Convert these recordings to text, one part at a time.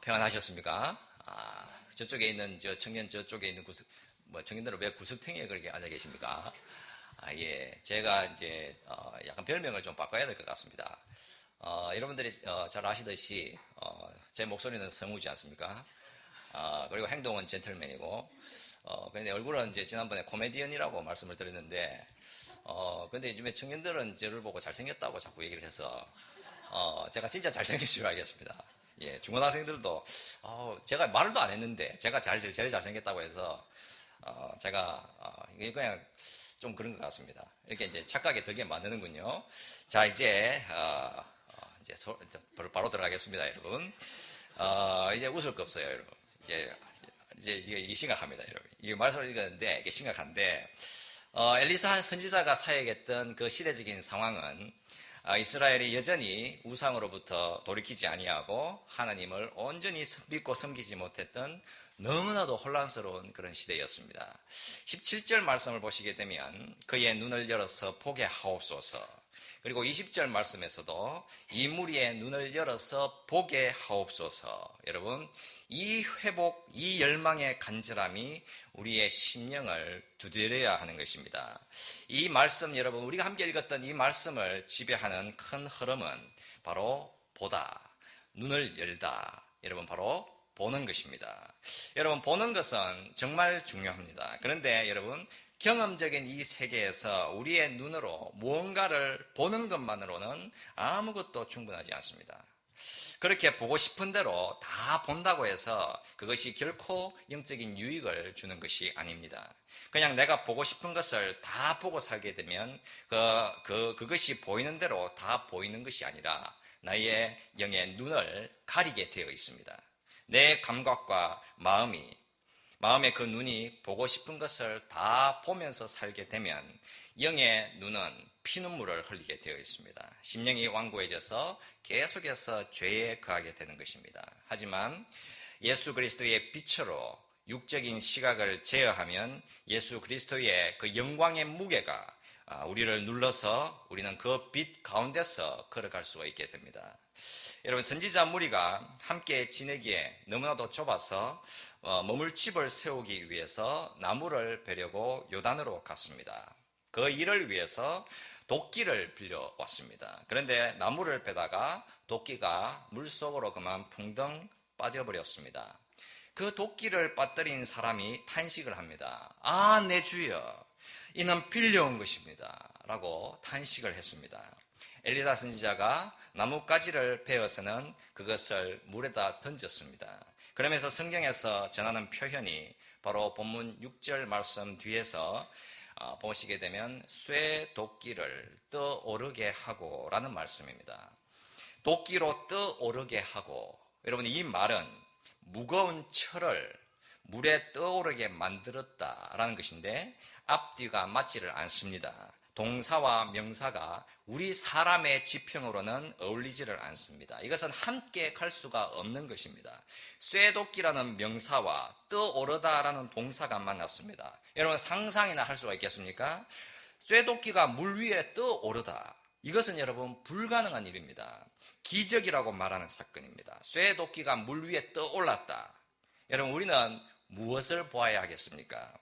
평안하셨습니까? 저쪽에 있는 청년 저쪽에 있는 청년들은 왜 구석탱이에 그렇게 앉아 계십니까? 예. 제가 이제 약간 별명을 좀 바꿔야 될 것 같습니다. 여러분들이 잘 아시듯이 제 목소리는 성우지 않습니까? 그리고 행동은 젠틀맨이고 그런데 얼굴은 이제 지난번에 코미디언이라고 말씀을 드렸는데 근데 요즘에 청년들은 저를 보고 잘생겼다고 자꾸 얘기를 해서 제가 진짜 잘생긴 줄 알겠습니다. 예, 중고등학생들도 제가 말도 안 했는데 제가 제일 잘생겼다고 해서 이게 그냥 좀 그런 것 같습니다. 이렇게 이제 착각에 들게 만드는군요. 자, 이제 바로 들어가겠습니다, 여러분. 이제 웃을 거 없어요, 여러분. 이제 이게 심각합니다, 여러분. 이게 말씀을 읽었는데 이게 심각한데 엘리사 선지자가 사역했던 그 시대적인 상황은 이스라엘이 여전히 우상으로부터 돌이키지 아니하고 하나님을 온전히 믿고 섬기지 못했던 너무나도 혼란스러운 그런 시대였습니다. 17절 말씀을 보시게 되면 그의 눈을 열어서 보게 하옵소서. 그리고 20절 말씀에서도 이 무리의 눈을 열어서 보게 하옵소서. 여러분, 이 회복, 이 열망의 간절함이 우리의 심령을 두드려야 하는 것입니다. 이 말씀, 여러분, 우리가 함께 읽었던 이 말씀을 지배하는 큰 흐름은 바로 보다, 눈을 열다, 여러분, 바로 보는 것입니다. 여러분, 보는 것은 정말 중요합니다. 그런데 여러분, 경험적인 이 세계에서 우리의 눈으로 무언가를 보는 것만으로는 아무것도 충분하지 않습니다. 그렇게 보고 싶은 대로 다 본다고 해서 그것이 결코 영적인 유익을 주는 것이 아닙니다. 그냥 내가 보고 싶은 것을 다 보고 살게 되면 그것이 보이는 대로 다 보이는 것이 아니라 나의 영의 눈을 가리게 되어 있습니다. 내 감각과 마음의 그 눈이 보고 싶은 것을 다 보면서 살게 되면 영의 눈은 피눈물을 흘리게 되어 있습니다. 심령이 완고해져서 계속해서 죄에 거하게 되는 것입니다. 하지만 예수 그리스도의 빛으로 육적인 시각을 제어하면 예수 그리스도의 그 영광의 무게가 우리를 눌러서 우리는 그 빛 가운데서 걸어갈 수가 있게 됩니다. 여러분, 선지자 무리가 함께 지내기에 너무나도 좁아서 머물 집을 세우기 위해서 나무를 베려고 요단으로 갔습니다. 그 일을 위해서 도끼를 빌려왔습니다. 그런데 나무를 베다가 도끼가 물속으로 그만 풍덩 빠져버렸습니다. 그 도끼를 빠뜨린 사람이 탄식을 합니다. 내 주여, 이는 빌려온 것입니다. 라고 탄식을 했습니다. 엘리사 선지자가 나뭇가지를 베어서는 그것을 물에다 던졌습니다. 그러면서 성경에서 전하는 표현이 바로 본문 6절 말씀 뒤에서 보시게 되면 쇠 도끼를 떠오르게 하고 라는 말씀입니다. 도끼로 떠오르게 하고, 여러분, 이 말은 무거운 철을 물에 떠오르게 만들었다라는 것인데 앞뒤가 맞지를 않습니다. 동사와 명사가 우리 사람의 지평으로는 어울리지를 않습니다. 이것은 함께 갈 수가 없는 것입니다. 쇠도끼라는 명사와 떠오르다라는 동사가 만났습니다. 여러분, 상상이나 할 수가 있겠습니까? 쇠도끼가 물 위에 떠오르다. 이것은 여러분 불가능한 일입니다. 기적이라고 말하는 사건입니다. 쇠도끼가 물 위에 떠올랐다. 여러분, 우리는 무엇을 보아야 하겠습니까?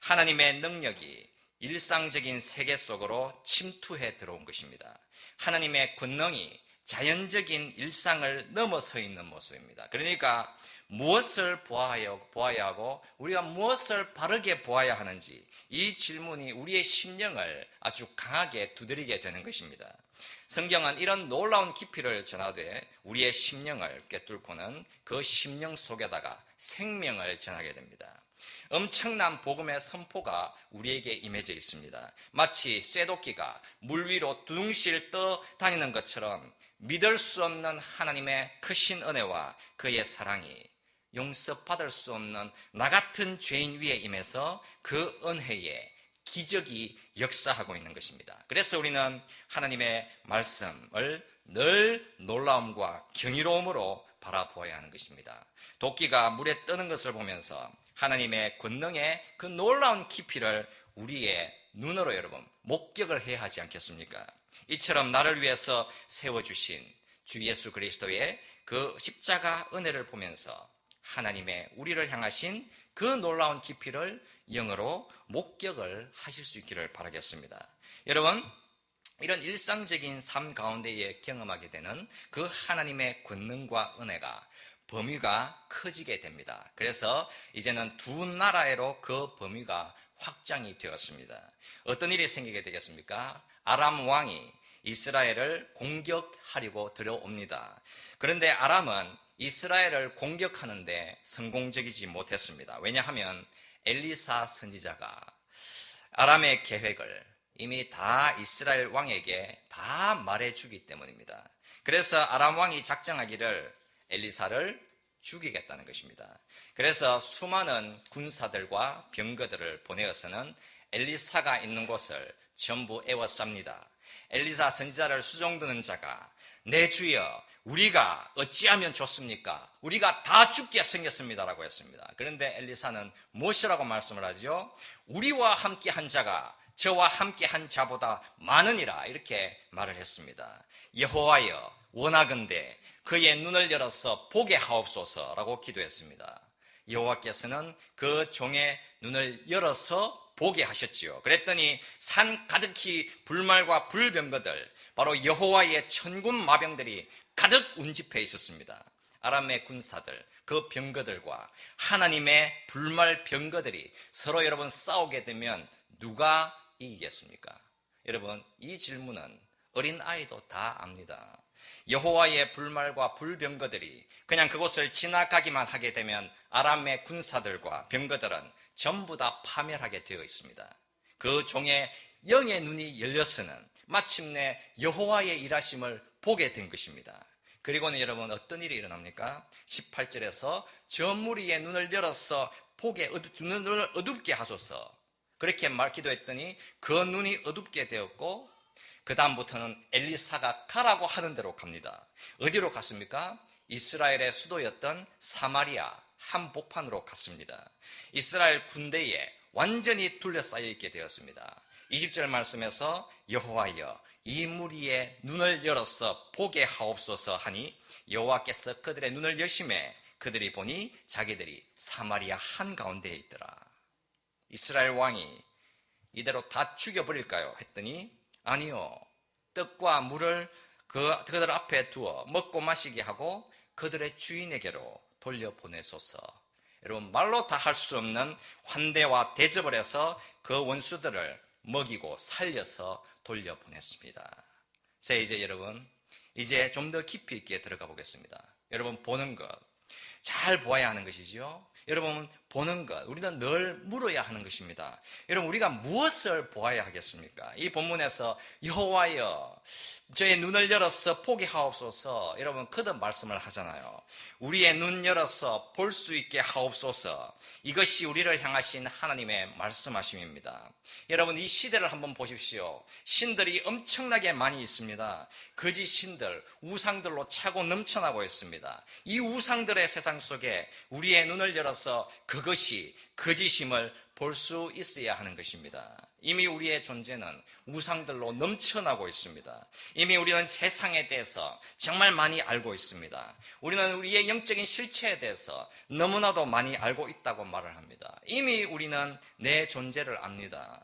하나님의 능력이 일상적인 세계 속으로 침투해 들어온 것입니다. 하나님의 권능이 자연적인 일상을 넘어서 있는 모습입니다. 그러니까 무엇을 보아야 하고 우리가 무엇을 바르게 보아야 하는지, 이 질문이 우리의 심령을 아주 강하게 두드리게 되는 것입니다. 성경은 이런 놀라운 깊이를 전하되 우리의 심령을 꿰뚫고는 그 심령 속에다가 생명을 전하게 됩니다. 엄청난 복음의 선포가 우리에게 임해져 있습니다. 마치 쇠도끼가 물 위로 두둥실 떠다니는 것처럼 믿을 수 없는 하나님의 크신 은혜와 그의 사랑이 용서받을 수 없는 나 같은 죄인 위에 임해서 그 은혜에 기적이 역사하고 있는 것입니다. 그래서 우리는 하나님의 말씀을 늘 놀라움과 경이로움으로 바라보아야 하는 것입니다. 도끼가 물에 뜨는 것을 보면서 하나님의 권능의 그 놀라운 깊이를 우리의 눈으로 여러분 목격을 해야 하지 않겠습니까? 이처럼 나를 위해서 세워주신 주 예수 그리스도의 그 십자가 은혜를 보면서 하나님의 우리를 향하신 그 놀라운 깊이를 영어로 목격을 하실 수 있기를 바라겠습니다. 여러분, 이런 일상적인 삶 가운데에 경험하게 되는 그 하나님의 권능과 은혜가 범위가 커지게 됩니다. 그래서 이제는 두 나라로 그 범위가 확장이 되었습니다. 어떤 일이 생기게 되겠습니까? 아람 왕이 이스라엘을 공격하려고 들어옵니다. 그런데 아람은 이스라엘을 공격하는데 성공적이지 못했습니다. 왜냐하면 엘리사 선지자가 아람의 계획을 이미 다 이스라엘 왕에게 다 말해주기 때문입니다. 그래서 아람 왕이 작정하기를 엘리사를 죽이겠다는 것입니다. 그래서 수많은 군사들과 병거들을 보내어서는 엘리사가 있는 곳을 전부 에워쌉니다. 엘리사 선지자를 수종드는 자가 내 주여 우리가 어찌하면 좋습니까? 우리가 다 죽게 생겼습니다라고 했습니다. 그런데 엘리사는 무엇이라고 말씀을 하죠? 우리와 함께 한 자가 저와 함께 한 자보다 많으니라 이렇게 말을 했습니다. 여호와여 원하건대 그의 눈을 열어서 보게 하옵소서라고 기도했습니다. 여호와께서는 그 종의 눈을 열어서 보게 하셨지요. 그랬더니 산 가득히 불말과 불병거들 바로 여호와의 천군 마병들이 가득 운집해 있었습니다. 아람의 군사들 그 병거들과 하나님의 불말 병거들이 서로 여러분 싸우게 되면 누가 이기겠습니까? 여러분 이 질문은 어린아이도 다 압니다. 여호와의 불말과 불병거들이 그냥 그곳을 지나가기만 하게 되면 아람의 군사들과 병거들은 전부 다 파멸하게 되어 있습니다. 그 종의 영의 눈이 열려서는 마침내 여호와의 일하심을 보게 된 것입니다. 그리고는 여러분 어떤 일이 일어납니까? 18절에서 저 무리의 눈을 열어서 보게 눈을 어둡게 하소서 그렇게 기도했더니 그 눈이 어둡게 되었고 그 다음부터는 엘리사가 가라고 하는 대로 갑니다. 어디로 갔습니까? 이스라엘의 수도였던 사마리아 한복판으로 갔습니다. 이스라엘 군대에 완전히 둘러싸여 있게 되었습니다. 20절 말씀에서 여호와여 이 무리의 눈을 열어서 보게 하옵소서 하니 여호와께서 그들의 눈을 여심해 그들이 보니 자기들이 사마리아 한가운데에 있더라. 이스라엘 왕이 이대로 다 죽여버릴까요? 했더니 아니요. 떡과 물을 그들 앞에 두어 먹고 마시게 하고 그들의 주인에게로 돌려보내소서. 여러분 말로 다 할 수 없는 환대와 대접을 해서 그 원수들을 먹이고 살려서 돌려보냈습니다. 자 이제 여러분 이제 좀 더 깊이 있게 들어가 보겠습니다. 여러분 보는 것 잘 보아야 하는 것이죠. 여러분 보는 것 우리는 늘 물어야 하는 것입니다. 여러분 우리가 무엇을 보아야 하겠습니까? 이 본문에서 여호와여 저의 눈을 열어서 보게 하옵소서 여러분 거듭 말씀을 하잖아요. 우리의 눈 열어서 볼 수 있게 하옵소서 이것이 우리를 향하신 하나님의 말씀하심입니다. 여러분 이 시대를 한번 보십시오. 신들이 엄청나게 많이 있습니다. 거짓 신들 우상들로 차고 넘쳐나고 있습니다. 이 우상들의 세상 속에 우리의 눈을 열어서 그것이 거짓임을 볼 수 있어야 하는 것입니다. 이미 우리의 존재는 우상들로 넘쳐나고 있습니다. 이미 우리는 세상에 대해서 정말 많이 알고 있습니다. 우리는 우리의 영적인 실체에 대해서 너무나도 많이 알고 있다고 말을 합니다. 이미 우리는 내 존재를 압니다.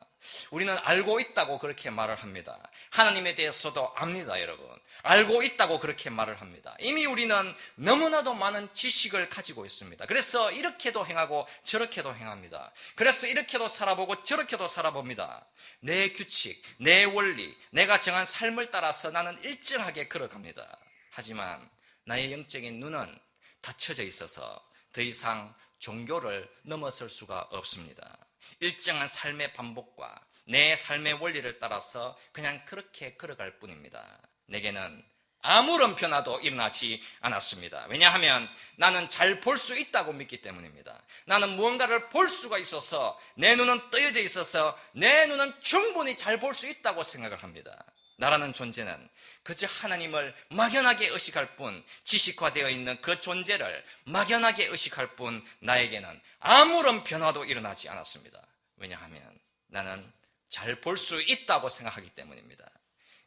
우리는 알고 있다고 그렇게 말을 합니다. 하나님에 대해서도 압니다, 여러분. 알고 있다고 그렇게 말을 합니다. 이미 우리는 너무나도 많은 지식을 가지고 있습니다. 그래서 이렇게도 행하고 저렇게도 행합니다. 그래서 이렇게도 살아보고 저렇게도 살아봅니다. 내 규칙, 내 원리, 내가 정한 삶을 따라서 나는 일정하게 걸어갑니다. 하지만 나의 영적인 눈은 닫혀져 있어서 더 이상 종교를 넘어설 수가 없습니다. 일정한 삶의 반복과 내 삶의 원리를 따라서 그냥 그렇게 걸어갈 뿐입니다. 내게는 아무런 변화도 일어나지 않았습니다. 왜냐하면 나는 잘 볼 수 있다고 믿기 때문입니다. 나는 무언가를 볼 수가 있어서 내 눈은 떠여져 있어서 내 눈은 충분히 잘 볼 수 있다고 생각을 합니다. 나라는 존재는 그저 하나님을 막연하게 의식할 뿐 지식화되어 있는 그 존재를 막연하게 의식할 뿐 나에게는 아무런 변화도 일어나지 않았습니다. 왜냐하면 나는 잘 볼 수 있다고 생각하기 때문입니다.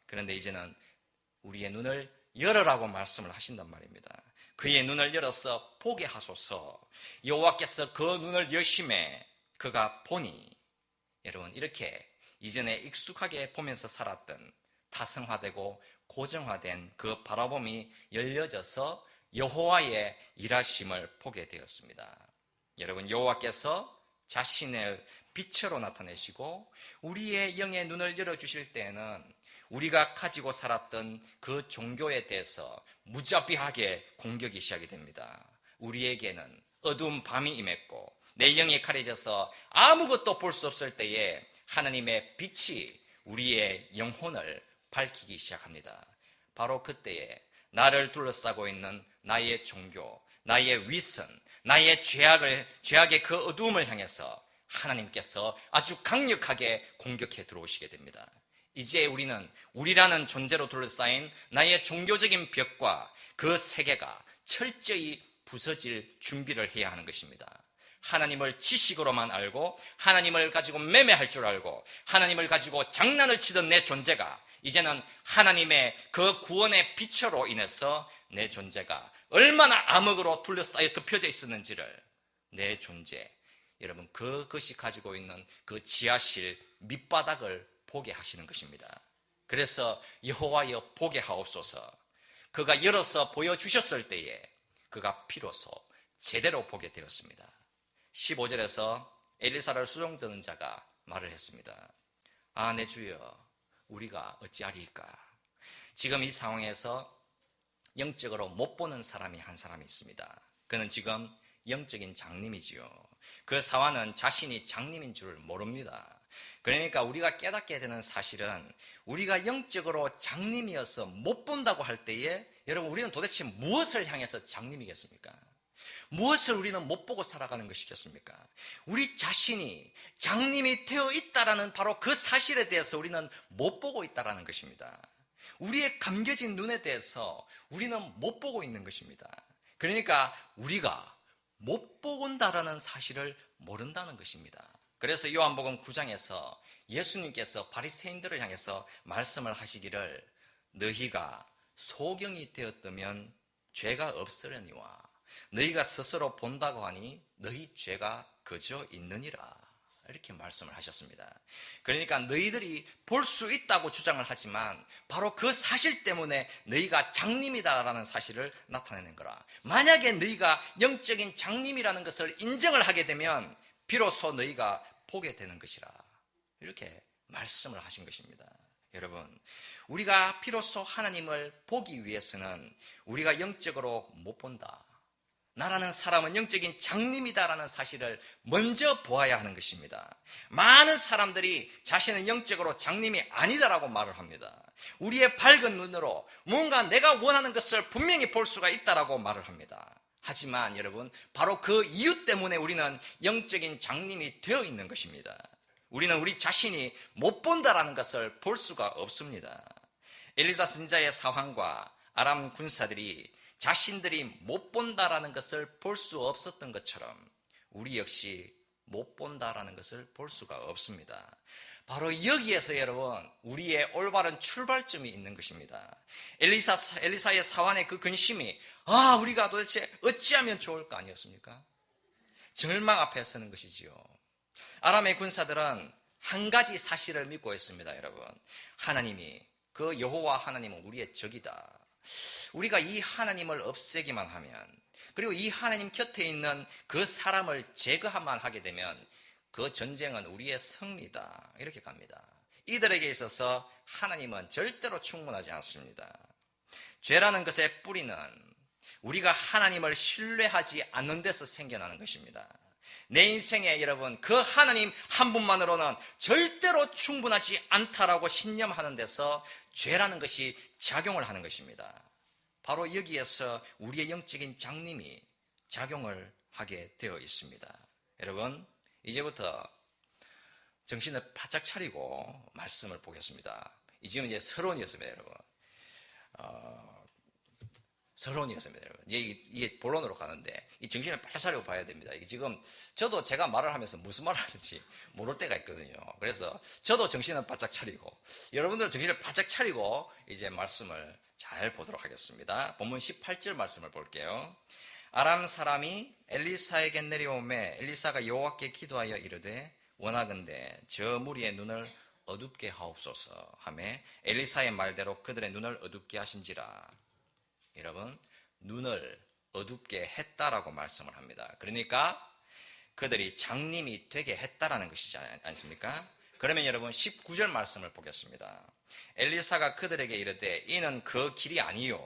그런데 이제는 우리의 눈을 열어라고 말씀을 하신단 말입니다. 그의 눈을 열어서 보게 하소서. 여호와께서 그 눈을 여심해 그가 보니. 여러분, 이렇게 이전에 익숙하게 보면서 살았던 타성화되고 고정화된 그 바라봄이 열려져서 여호와의 일하심을 보게 되었습니다. 여러분, 여호와께서 자신을 빛으로 나타내시고 우리의 영의 눈을 열어주실 때에는 우리가 가지고 살았던 그 종교에 대해서 무자비하게 공격이 시작이 됩니다. 우리에게는 어두운 밤이 임했고 내 영이 가려져서 아무것도 볼 수 없을 때에 하나님의 빛이 우리의 영혼을 밝히기 시작합니다. 바로 그때에 나를 둘러싸고 있는 나의 종교, 나의 위선, 나의 죄악의 그 어두움을 향해서 하나님께서 아주 강력하게 공격해 들어오시게 됩니다. 이제 우리는 우리라는 존재로 둘러싸인 나의 종교적인 벽과 그 세계가 철저히 부서질 준비를 해야 하는 것입니다. 하나님을 지식으로만 알고 하나님을 가지고 매매할 줄 알고 하나님을 가지고 장난을 치던 내 존재가 이제는 하나님의 그 구원의 빛으로 인해서 내 존재가 얼마나 암흑으로 둘러싸여 덮여져 있었는지를 내 존재, 여러분, 그것이 가지고 있는 그 지하실 밑바닥을 보게 하시는 것입니다. 그래서 여호와여 보게 하옵소서. 그가 열어서 보여주셨을 때에 그가 비로소 제대로 보게 되었습니다. 15절에서 엘리사를 수종드는 자가 말을 했습니다. 아, 내 주여, 우리가 어찌하리이까. 지금 이 상황에서 영적으로 못 보는 사람이 한 사람이 있습니다. 그는 지금 영적인 장님이지요. 그 사화는 자신이 장님인 줄 모릅니다. 그러니까 우리가 깨닫게 되는 사실은 우리가 영적으로 장님이어서 못 본다고 할 때에 여러분, 우리는 도대체 무엇을 향해서 장님이겠습니까? 무엇을 우리는 못 보고 살아가는 것이겠습니까? 우리 자신이 장님이 되어 있다라는 바로 그 사실에 대해서 우리는 못 보고 있다라는 것입니다. 우리의 감겨진 눈에 대해서 우리는 못 보고 있는 것입니다. 그러니까 우리가 못 본다라는 사실을 모른다는 것입니다. 그래서 요한복음 9장에서 예수님께서 바리새인들을 향해서 말씀을 하시기를 너희가 소경이 되었다면 죄가 없으려니와 너희가 스스로 본다고 하니 너희 죄가 그저 있느니라, 이렇게 말씀을 하셨습니다. 그러니까 너희들이 볼 수 있다고 주장을 하지만 바로 그 사실 때문에 너희가 장님이다라는 사실을 나타내는 거라. 만약에 너희가 영적인 장님이라는 것을 인정을 하게 되면 비로소 너희가 보게 되는 것이라, 이렇게 말씀을 하신 것입니다. 여러분, 우리가 비로소 하나님을 보기 위해서는 우리가 영적으로 못 본다, 나라는 사람은 영적인 장님이다라는 사실을 먼저 보아야 하는 것입니다. 많은 사람들이 자신은 영적으로 장님이 아니다라고 말을 합니다. 우리의 밝은 눈으로 뭔가 내가 원하는 것을 분명히 볼 수가 있다라고 말을 합니다. 하지만 여러분, 바로 그 이유 때문에 우리는 영적인 장님이 되어 있는 것입니다. 우리는 우리 자신이 못 본다라는 것을 볼 수가 없습니다. 엘리사 선지자의 사황과 아람 군사들이 자신들이 못 본다라는 것을 볼 수 없었던 것처럼 우리 역시 못 본다라는 것을 볼 수가 없습니다. 바로 여기에서 여러분, 우리의 올바른 출발점이 있는 것입니다. 엘리사의 사환의 그 근심이 우리가 도대체 어찌하면 좋을까 아니었습니까? 절망 앞에 서는 것이지요. 아람의 군사들은 한 가지 사실을 믿고 있습니다. 여러분, 하나님이, 그 여호와 하나님은 우리의 적이다. 우리가 이 하나님을 없애기만 하면, 그리고 이 하나님 곁에 있는 그 사람을 제거만 하게 되면 그 전쟁은 우리의 승리다, 이렇게 갑니다. 이들에게 있어서 하나님은 절대로 충분하지 않습니다. 죄라는 것의 뿌리는 우리가 하나님을 신뢰하지 않는 데서 생겨나는 것입니다. 내 인생에 여러분, 그 하나님 한 분만으로는 절대로 충분하지 않다라고 신념하는 데서 죄라는 것이 작용을 하는 것입니다. 바로 여기에서 우리의 영적인 장님이 작용을 하게 되어 있습니다. 여러분, 이제부터 정신을 바짝 차리고 말씀을 보겠습니다. 지금 이제 서론이었습니다, 여러분. 서론이었습니다, 여러분. 이게 본론으로 가는데 이 정신을 바짝 차리고 봐야 됩니다. 이게 지금 저도 제가 말을 하면서 무슨 말을 하는지 모를 때가 있거든요. 그래서 저도 정신을 바짝 차리고 여러분들 정신을 바짝 차리고 이제 말씀을 잘 보도록 하겠습니다. 본문 18절 말씀을 볼게요. 아람 사람이 엘리사에게 내려오매 엘리사가 여호와께 기도하여 이르되 원하건대 저 무리의 눈을 어둡게 하옵소서 하매 엘리사의 말대로 그들의 눈을 어둡게 하신지라. 여러분, 눈을 어둡게 했다라고 말씀을 합니다. 그러니까 그들이 장님이 되게 했다라는 것이지 않습니까? 그러면 여러분 19절 말씀을 보겠습니다. 엘리사가 그들에게 이르되 이는 그 길이 아니요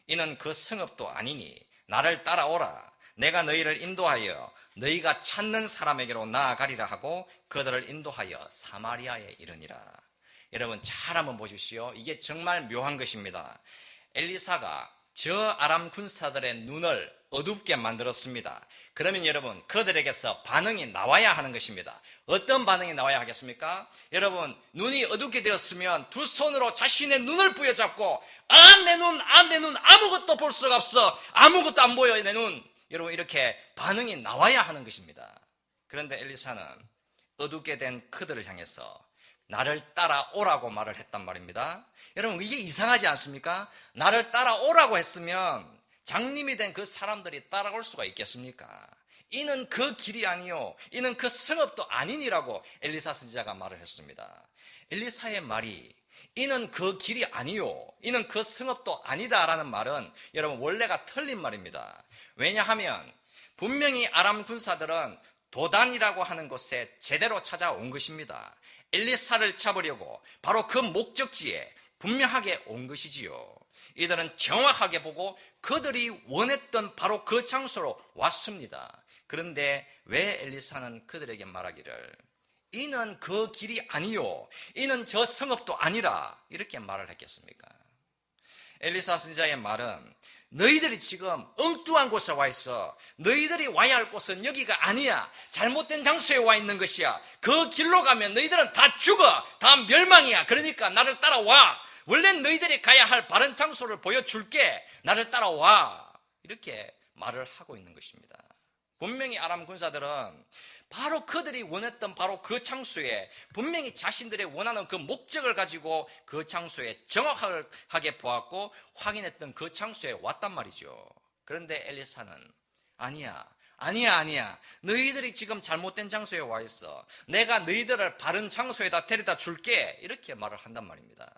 이는 그 성읍도 아니니 나를 따라오라. 내가 너희를 인도하여 너희가 찾는 사람에게로 나아가리라 하고 그들을 인도하여 사마리아에 이르니라. 여러분 잘 한번 보십시오. 이게 정말 묘한 것입니다. 엘리사가 저 아람 군사들의 눈을 어둡게 만들었습니다. 그러면 여러분 그들에게서 반응이 나와야 하는 것입니다. 어떤 반응이 나와야 하겠습니까? 여러분 눈이 어둡게 되었으면 두 손으로 자신의 눈을 부여잡고 내 눈 아무것도 볼 수가 없어. 아무것도 안 보여 내 눈. 여러분 이렇게 반응이 나와야 하는 것입니다. 그런데 엘리사는 어둡게 된 그들을 향해서 나를 따라오라고 말을 했단 말입니다. 여러분 이게 이상하지 않습니까? 나를 따라오라고 했으면 장님이 된 그 사람들이 따라올 수가 있겠습니까? 이는 그 길이 아니요 이는 그 성읍도 아니니라고 엘리사 선지자가 말을 했습니다. 엘리사의 말이 이는 그 길이 아니요 이는 그 성읍도 아니다라는 말은 여러분 원래가 틀린 말입니다. 왜냐하면 분명히 아람 군사들은 도단이라고 하는 곳에 제대로 찾아온 것입니다. 엘리사를 잡으려고 바로 그 목적지에 분명하게 온 것이지요. 이들은 정확하게 보고 그들이 원했던 바로 그 장소로 왔습니다. 그런데 왜 엘리사는 그들에게 말하기를 이는 그 길이 아니요 이는 저 성읍도 아니라 이렇게 말을 했겠습니까? 엘리사 선지자의 말은 너희들이 지금 엉뚱한 곳에 와 있어. 너희들이 와야 할 곳은 여기가 아니야. 잘못된 장소에 와 있는 것이야. 그 길로 가면 너희들은 다 죽어. 다 멸망이야. 그러니까 나를 따라와. 원래 너희들이 가야 할 바른 장소를 보여줄게. 나를 따라와. 이렇게 말을 하고 있는 것입니다. 분명히 아람 군사들은 바로 그들이 원했던 바로 그 장소에 분명히 자신들의 원하는 그 목적을 가지고 그 장소에 정확하게 보았고 확인했던 그 장소에 왔단 말이죠. 그런데 엘리사는 아니야. 너희들이 지금 잘못된 장소에 와 있어. 내가 너희들을 바른 장소에다 데려다 줄게. 이렇게 말을 한단 말입니다.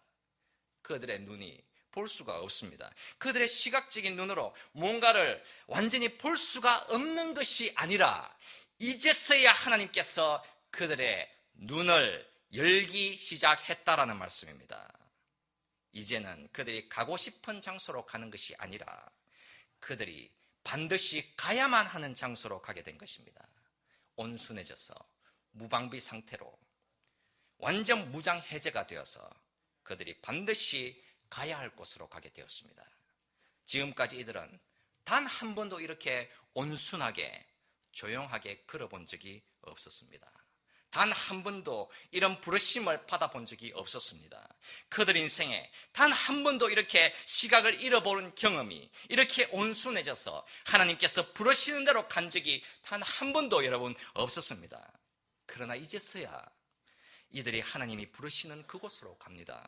그들의 눈이 볼 수가 없습니다. 그들의 시각적인 눈으로 뭔가를 완전히 볼 수가 없는 것이 아니라 이제서야 하나님께서 그들의 눈을 열기 시작했다라는 말씀입니다. 이제는 그들이 가고 싶은 장소로 가는 것이 아니라 그들이 반드시 가야만 하는 장소로 가게 된 것입니다. 온순해져서 무방비 상태로 완전 무장 해제가 되어서 그들이 반드시 가야 할 곳으로 가게 되었습니다. 지금까지 이들은 단 한 번도 이렇게 온순하게 조용하게 걸어본 적이 없었습니다. 단 한 번도 이런 부르심을 받아본 적이 없었습니다. 그들 인생에 단 한 번도 이렇게 시각을 잃어버린 경험이 이렇게 온순해져서 하나님께서 부르시는 대로 간 적이 단 한 번도 여러분 없었습니다. 그러나 이제서야 이들이 하나님이 부르시는 그곳으로 갑니다.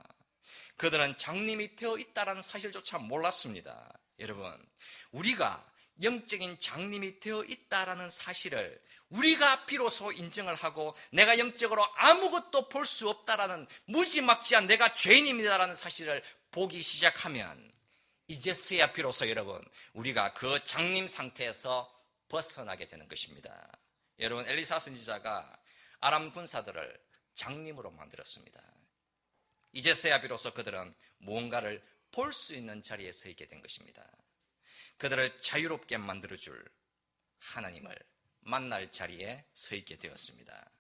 그들은 장님이 되어 있다는 사실조차 몰랐습니다. 여러분, 우리가 영적인 장님이 되어 있다라는 사실을 우리가 비로소 인정을 하고 내가 영적으로 아무것도 볼 수 없다라는 무지막지한 내가 죄인입니다라는 사실을 보기 시작하면 이제서야 비로소 여러분 우리가 그 장님 상태에서 벗어나게 되는 것입니다. 여러분, 엘리사 선지자가 아람 군사들을 장님으로 만들었습니다. 이제서야 비로소 그들은 무언가를 볼 수 있는 자리에 서 있게 된 것입니다. 그들을 자유롭게 만들어줄 하나님을 만날 자리에 서 있게 되었습니다.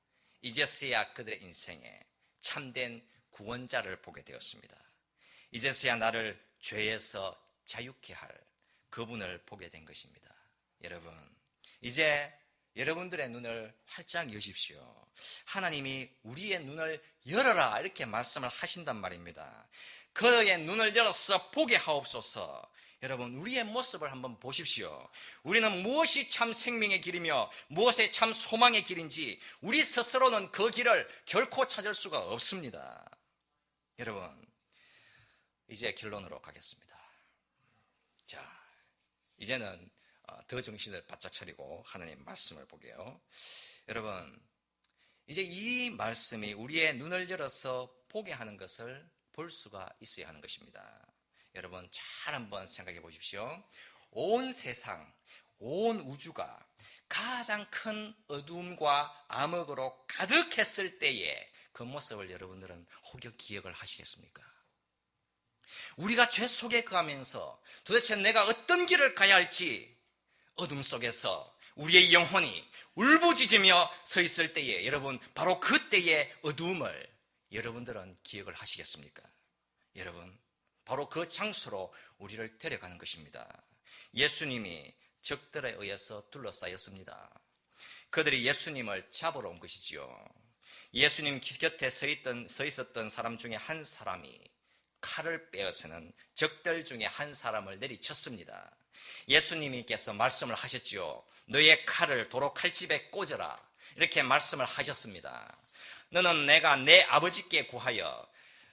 이제서야 그들의 인생에 참된 구원자를 보게 되었습니다. 이제서야 나를 죄에서 자유케 할 그분을 보게 된 것입니다. 여러분, 이제 여러분들의 눈을 활짝 여십시오. 하나님이 우리의 눈을 열어라 이렇게 말씀을 하신단 말입니다. 그의 눈을 열어서 보게 하옵소서. 여러분, 우리의 모습을 한번 보십시오. 우리는 무엇이 참 생명의 길이며 무엇이 참 소망의 길인지 우리 스스로는 그 길을 결코 찾을 수가 없습니다. 여러분, 이제 결론으로 가겠습니다. 자, 이제는 더 정신을 바짝 차리고 하나님 말씀을 보게요. 여러분, 이제 이 말씀이 우리의 눈을 열어서 보게 하는 것을 볼 수가 있어야 하는 것입니다. 여러분, 잘 한번 생각해 보십시오. 온 세상, 온 우주가 가장 큰 어두움과 암흑으로 가득했을 때에 그 모습을 여러분들은 혹여 기억을 하시겠습니까? 우리가 죄 속에 거하면서 도대체 내가 어떤 길을 가야 할지 어둠 속에서 우리의 영혼이 울부짖으며 서 있을 때에 여러분, 바로 그때의 어두움을 여러분들은 기억을 하시겠습니까? 여러분, 바로 그 장소로 우리를 데려가는 것입니다. 예수님이 적들에 의해서 둘러싸였습니다. 그들이 예수님을 잡으러 온 것이지요. 예수님 곁에 서 있었던 사람 중에 한 사람이 칼을 빼어서는 적들 중에 한 사람을 내리쳤습니다. 예수님께서 말씀을 하셨지요. 너의 칼을 도로 칼집에 꽂아라. 이렇게 말씀을 하셨습니다. 너는 내가 내 아버지께 구하여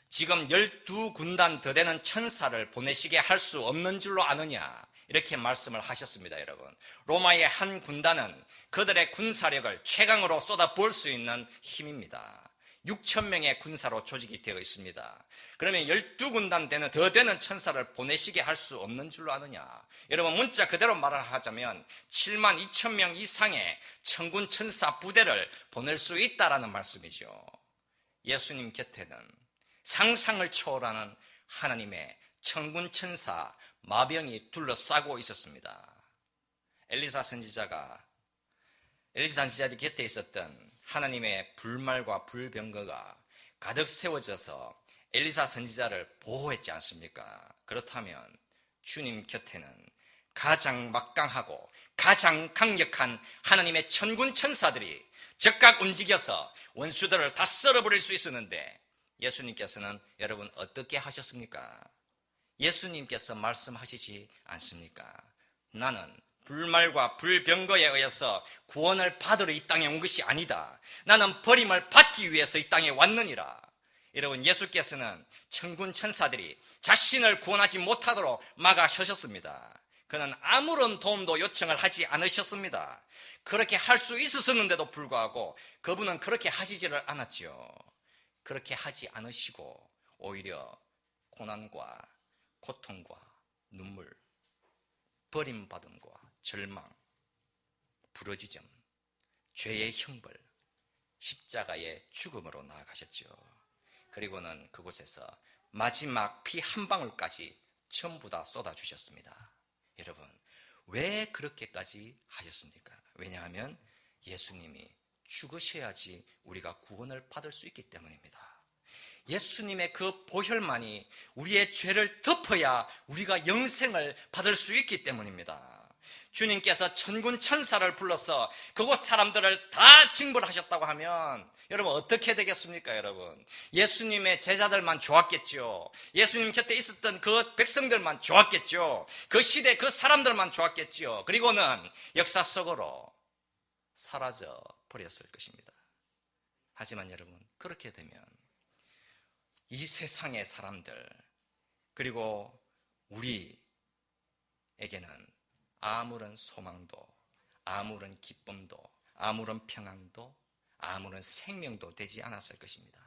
지금 12군단 더 되는 천사를 보내시게 할 수 없는 줄로 아느냐. 이렇게 말씀을 하셨습니다. 여러분, 로마의 한 군단은 그들의 군사력을 최강으로 쏟아부을 수 있는 힘입니다. 6,000명의 군사로 조직이 되어 있습니다. 그러면 12군단 더 되는 천사를 보내시게 할 수 없는 줄로 아느냐. 여러분, 문자 그대로 말을 하자면 72,000명 이상의 천군 천사 부대를 보낼 수 있다라는 말씀이죠. 예수님 곁에는 상상을 초월하는 하나님의 천군 천사 마병이 둘러싸고 있었습니다. 엘리사 선지자 곁에 있었던 하나님의 불말과 불병거가 가득 세워져서 엘리사 선지자를 보호했지 않습니까? 그렇다면 주님 곁에는 가장 막강하고 가장 강력한 하나님의 천군 천사들이 즉각 움직여서 원수들을 다 썰어버릴 수 있었는데 예수님께서는 여러분 어떻게 하셨습니까? 예수님께서 말씀하시지 않습니까? 나는 불말과 불병거에 의해서 구원을 받으러 이 땅에 온 것이 아니다. 나는 버림을 받기 위해서 이 땅에 왔느니라. 여러분, 예수께서는 천군 천사들이 자신을 구원하지 못하도록 막아서셨습니다. 그는 아무런 도움도 요청을 하지 않으셨습니다. 그렇게 할 수 있었는데도 불구하고 그분은 그렇게 하시지를 않았지요. 그렇게 하지 않으시고 오히려 고난과 고통과 눈물, 버림받음과 절망, 부러지점, 죄의 형벌, 십자가의 죽음으로 나아가셨죠. 그리고는 그곳에서 마지막 피 한 방울까지 전부 다 쏟아주셨습니다. 여러분, 왜 그렇게까지 하셨습니까? 왜냐하면 예수님이 죽으셔야지 우리가 구원을 받을 수 있기 때문입니다. 예수님의 그 보혈만이 우리의 죄를 덮어야 우리가 영생을 받을 수 있기 때문입니다. 주님께서 천군 천사를 불러서 그곳 사람들을 다 징벌하셨다고 하면 여러분 어떻게 되겠습니까? 여러분, 예수님의 제자들만 좋았겠죠. 예수님 곁에 있었던 그 백성들만 좋았겠죠. 그 시대 그 사람들만 좋았겠죠. 그리고는 역사 속으로 사라져 버렸을 것입니다. 하지만 여러분, 그렇게 되면 이 세상의 사람들 그리고 우리에게는 아무런 소망도, 아무런 기쁨도, 아무런 평안도, 아무런 생명도 되지 않았을 것입니다.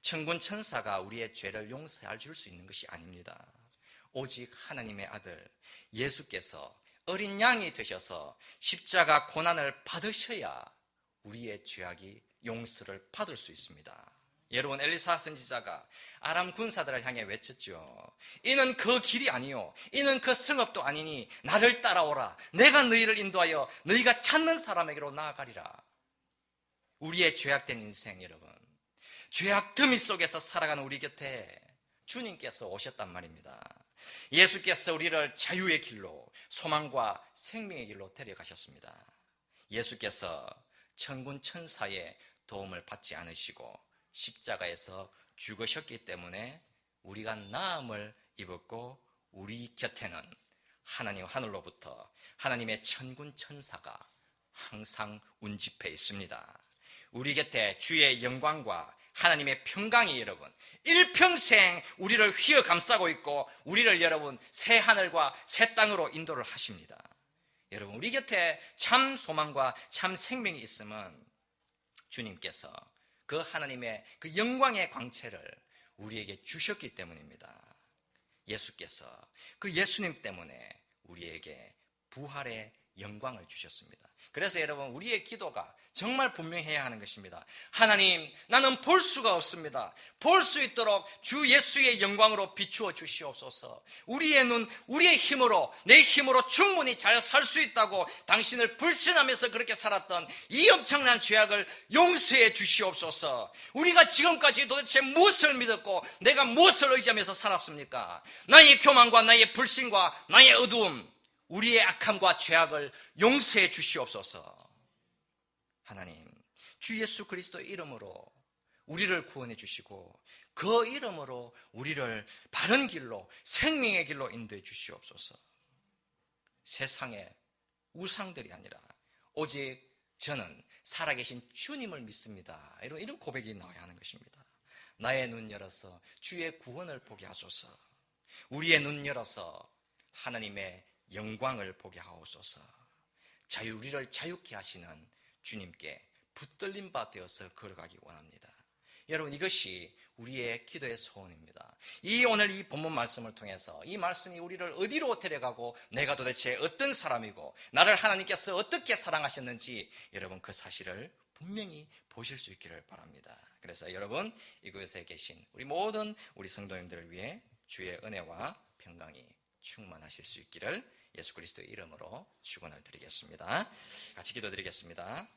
천군 천사가 우리의 죄를 용서해 줄 수 있는 것이 아닙니다. 오직 하나님의 아들 예수께서 어린 양이 되셔서 십자가 고난을 받으셔야 우리의 죄악이 용서를 받을 수 있습니다. 여러분, 엘리사 선지자가 아람 군사들을 향해 외쳤죠. 이는 그 길이 아니요, 이는 그 성읍도 아니니 나를 따라오라. 내가 너희를 인도하여 너희가 찾는 사람에게로 나아가리라. 우리의 죄악된 인생, 여러분, 죄악 더미 속에서 살아가는 우리 곁에 주님께서 오셨단 말입니다. 예수께서 우리를 자유의 길로, 소망과 생명의 길로 데려가셨습니다. 예수께서 천군 천사의 도움을 받지 않으시고 십자가에서 죽으셨기 때문에 우리가 나음을 입었고 우리 곁에는 하나님 하늘로부터 하나님의 천군 천사가 항상 운집해 있습니다. 우리 곁에 주의 영광과 하나님의 평강이 여러분 일평생 우리를 휘어 감싸고 있고 우리를 여러분 새 하늘과 새 땅으로 인도를 하십니다. 여러분 우리 곁에 참 소망과 참 생명이 있으면 주님께서 그 하나님의 그 영광의 광채를 우리에게 주셨기 때문입니다. 예수께서 그 예수님 때문에 우리에게 부활의 영광을 주셨습니다. 그래서 여러분 우리의 기도가 정말 분명해야 하는 것입니다. 하나님, 나는 볼 수가 없습니다. 볼 수 있도록 주 예수의 영광으로 비추어 주시옵소서. 우리의 눈, 우리의 힘으로, 내 힘으로 충분히 잘 살 수 있다고 당신을 불신하면서 그렇게 살았던 이 엄청난 죄악을 용서해 주시옵소서. 우리가 지금까지 도대체 무엇을 믿었고 내가 무엇을 의지하면서 살았습니까? 나의 교만과 나의 불신과 나의 어두움, 우리의 악함과 죄악을 용서해 주시옵소서. 하나님, 주 예수 그리스도의 이름으로 우리를 구원해 주시고 그 이름으로 우리를 바른 길로 생명의 길로 인도해 주시옵소서. 세상의 우상들이 아니라 오직 저는 살아계신 주님을 믿습니다. 이런 고백이 나와야 하는 것입니다. 나의 눈 열어서 주의 구원을 보게 하소서. 우리의 눈 열어서 하나님의 영광을 보게 하옵소서. 우리를 자유케 하시는 주님께 붙들린 바 되어서 걸어가기 원합니다. 여러분 이것이 우리의 기도의 소원입니다. 오늘 이 본문 말씀을 통해서 이 말씀이 우리를 어디로 데려가고 내가 도대체 어떤 사람이고 나를 하나님께서 어떻게 사랑하셨는지 여러분 그 사실을 분명히 보실 수 있기를 바랍니다. 그래서 여러분 이곳에 계신 우리 모든 우리 성도님들을 위해 주의 은혜와 평강이 충만하실 수 있기를 예수 그리스도의 이름으로 축원을 드리겠습니다. 같이 기도드리겠습니다.